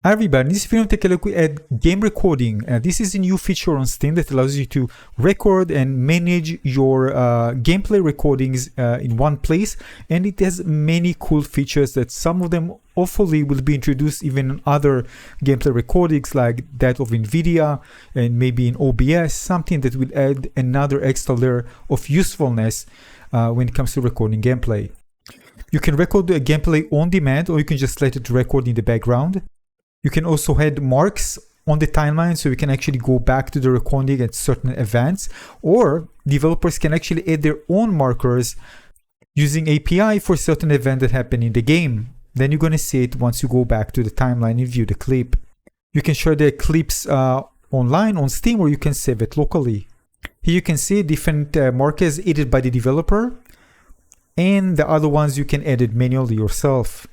Hi everybody, in this video take a look at game recording. This is a new feature on Steam that allows you to record and manage your gameplay recordings in one place, and it has many cool features that some of them hopefully will be introduced even in other gameplay recordings like that of NVIDIA and maybe in OBS, something that will add another extra layer of usefulness when it comes to recording gameplay. You can record the gameplay on demand, or you can just let it record in the background. You can also add marks on the timeline, so you can actually go back to the recording at certain events, or developers can actually add their own markers using API for certain events that happen in the game. Then you're going to see it once you go back to the timeline and view the clip. You can share the clips online on Steam, or you can save it locally. Here you can see different markers added by the developer, and the other ones you can edit manually yourself.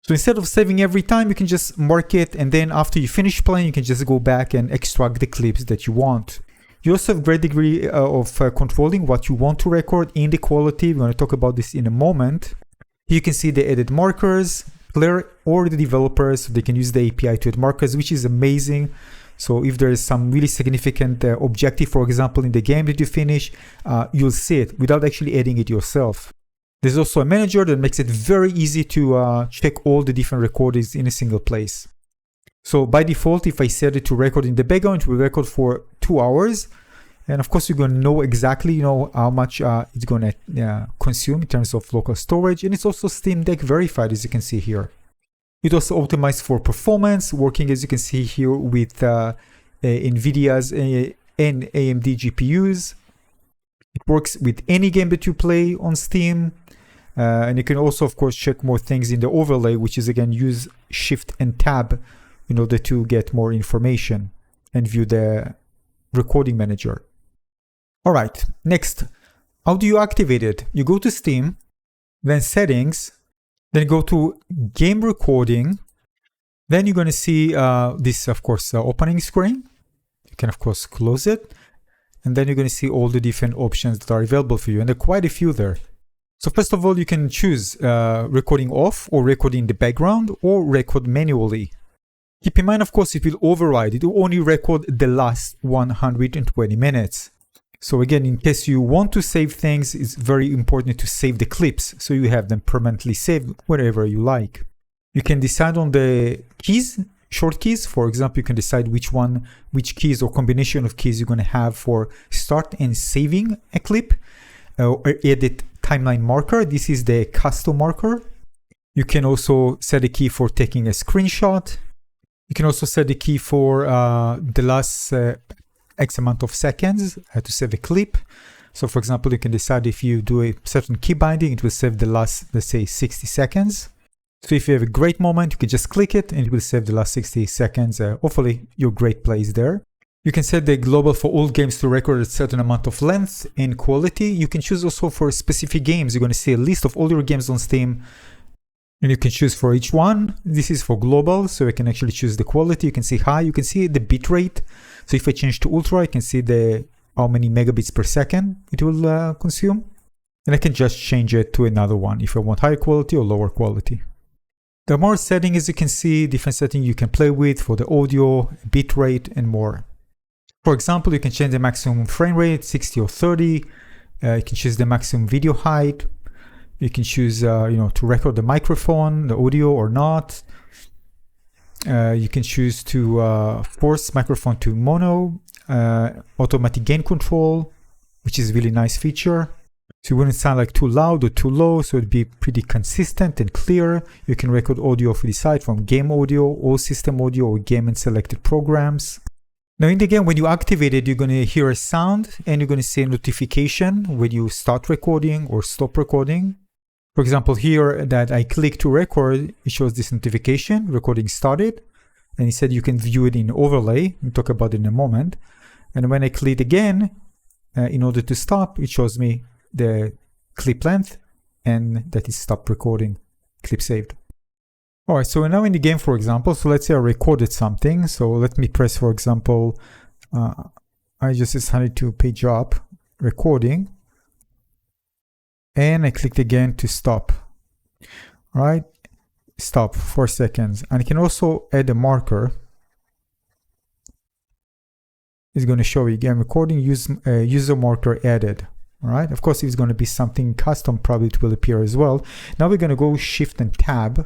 So instead of saving every time, you can just mark it, and then after you finish playing, you can just go back and extract the clips that you want. You also have a great degree of controlling what you want to record in the quality. We're going to talk about this in a moment. Here you can see the edit markers, player or the developers, so they can use the API to add markers, which is amazing. So if there is some really significant objective, for example, in the game that you finish, you'll see it without actually adding it yourself. There's also a manager that makes it very easy to check all the different recordings in a single place. So by default, if I set it to record in the background, it will record for 2 hours. And of course, you're going to know exactly how much it's going to consume in terms of local storage. And it's also Steam Deck verified, as you can see here. It also optimized for performance, working as you can see here with NVIDIA's and AMD GPUs. It works with any game that you play on Steam. And you can also, of course, check more things in the overlay, which is again, use Shift and Tab in order to get more information and view the recording manager. All right, next, how do you activate it? You go to Steam, then Settings, then go to Game Recording. Then you're going to see this, of course, opening screen. You can, of course, close it. And then you're going to see all the different options that are available for you. And there are quite a few there. So first of all, you can choose recording off or record in the background or record manually. Keep in mind, of course, it will override. It will only record the last 120 minutes. So again, in case you want to save things, it's very important to save the clips so you have them permanently saved wherever you like. You can decide on the keys, short keys. For example, you can decide which keys or combination of keys you're going to have for start and saving a clip, or edit timeline marker. This is the custom marker. You can also set a key for taking a screenshot. You can also set the key for the last X amount of seconds to save a clip. So for example, you can decide if you do a certain key binding, it will save the last, let's say, 60 seconds. So if you have a great moment, you can just click it and it will save the last 60 seconds. Hopefully your great play is there. You can set the global for all games to record a certain amount of length and quality. You can choose also for specific games. You're going to see a list of all your games on Steam, and you can choose for each one. This is for global, so you can actually choose the quality. You can see high, you can see the bit rate. So if I change to ultra, I can see how many megabits per second it will consume. And I can just change it to another one if I want higher quality or lower quality. There are more settings, as you can see, different settings you can play with for the audio, bit rate, and more. For example, you can change the maximum frame rate, 60 or 30. You can choose the maximum video height. You can choose, to record the microphone, the audio or not. You can choose to force microphone to mono, automatic gain control, which is a really nice feature. So it wouldn't sound like too loud or too low, so it'd be pretty consistent and clear. You can record audio for the site from game audio, all system audio, or game and selected programs. Now in the game, when you activate it, you're going to hear a sound and you're going to see a notification when you start recording or stop recording. For example, here that I click to record, it shows this notification, recording started. And it said you can view it in overlay. We'll talk about it in a moment. And when I click again, in order to stop, it shows me the clip length and that it stopped recording, clip saved. All right, so we're now in the game, for example. So let's say I recorded something. So let me press, for example, I just decided to page up recording. And I clicked again to stop. All right. stop 4 seconds. And I can also add a marker. It's going to show you game recording, user marker added. All right. Of course, if it's going to be something custom, probably it will appear as well. Now we're going to go Shift and Tab.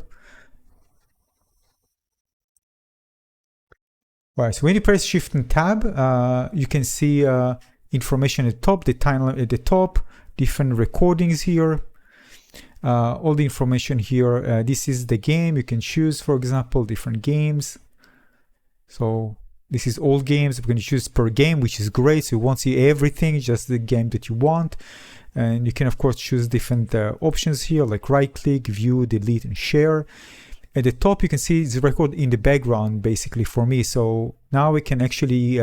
All right. So when you press Shift and Tab, you can see information at the top, the timeline at the top, different recordings here. All the information here. This is the game. You can choose, for example, different games. So this is all games. We're going to choose per game, which is great. So you won't see everything, just the game that you want. And you can, of course, choose different options here, like right-click, view, delete, and share. At the top, you can see it's record in the background, basically, for me. So now we can actually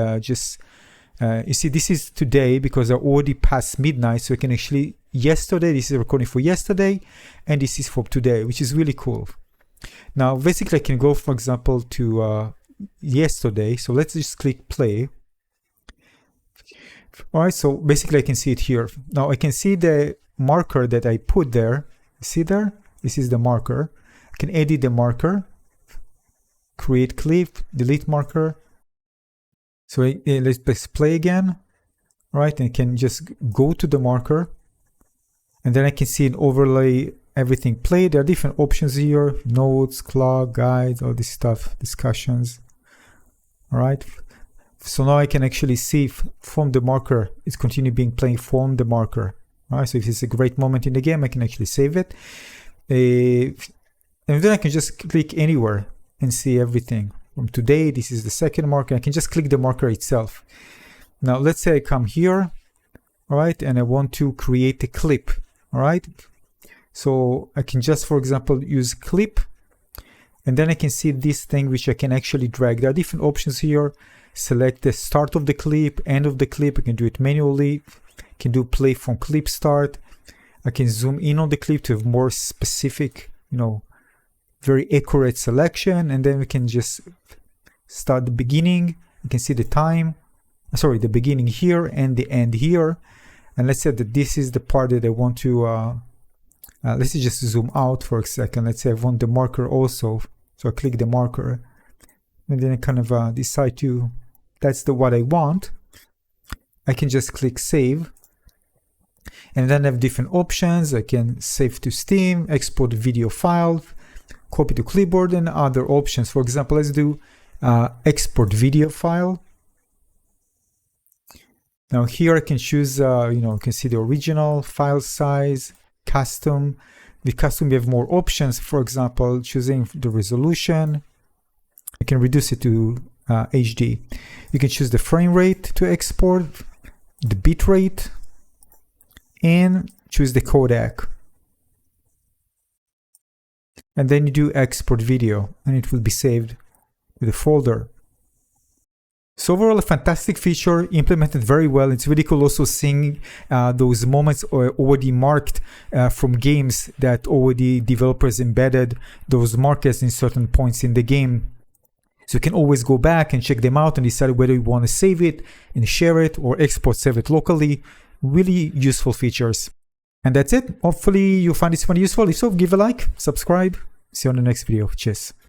you see, this is today because I already past midnight. So I can actually, yesterday, this is a recording for yesterday, and this is for today, which is really cool. Now, basically, I can go, for example, to yesterday. So let's just click play. All right, so basically I can see it here. Now I can see the marker that I put there. See there? This is the marker. I can edit the marker, create clip, delete marker. So let's press play again. All right, and I can just go to the marker, and then I can see an overlay, everything played. There are different options here: notes, clock, guides, all this stuff, discussions. All right, so now I can actually see from the marker, it's continue being playing from the marker. All right, so if it's a great moment in the game, I can actually save it. And then I can just click anywhere and see everything. From today, this is the second marker. I can just click the marker itself. Now, let's say I come here, all right, and I want to create a clip, all right? So I can just, for example, use clip. And then I can see this thing which I can actually drag. There are different options here. Select the start of the clip, end of the clip. I can do it manually. I can do play from clip start. I can zoom in on the clip to have more specific, very accurate selection. And then we can just start the beginning. You can see the time, the beginning here and the end here. And let's say that this is the part that I want to, let's just zoom out for a second. Let's say I want the marker also. So I click the marker, and then I kind of decide to, that's what I want. I can just click save. And then I have different options. I can save to Steam, export video file, copy to clipboard, and other options. For example, let's do export video file. Now here I can choose, you can see the original, file size, custom. With custom, we have more options. For example, choosing the resolution. I can reduce it to HD. You can choose the frame rate to export, the bit rate, and choose the codec. And then you do export video, and it will be saved to the folder. So overall, a fantastic feature, implemented very well. It's really cool also seeing those moments already marked from games that already developers embedded those markers in certain points in the game. So you can always go back and check them out and decide whether you want to save it and share it or save it locally. Really useful features. And that's it. Hopefully you find this one useful. If so, give a like, subscribe. See you on the next video. Cheers.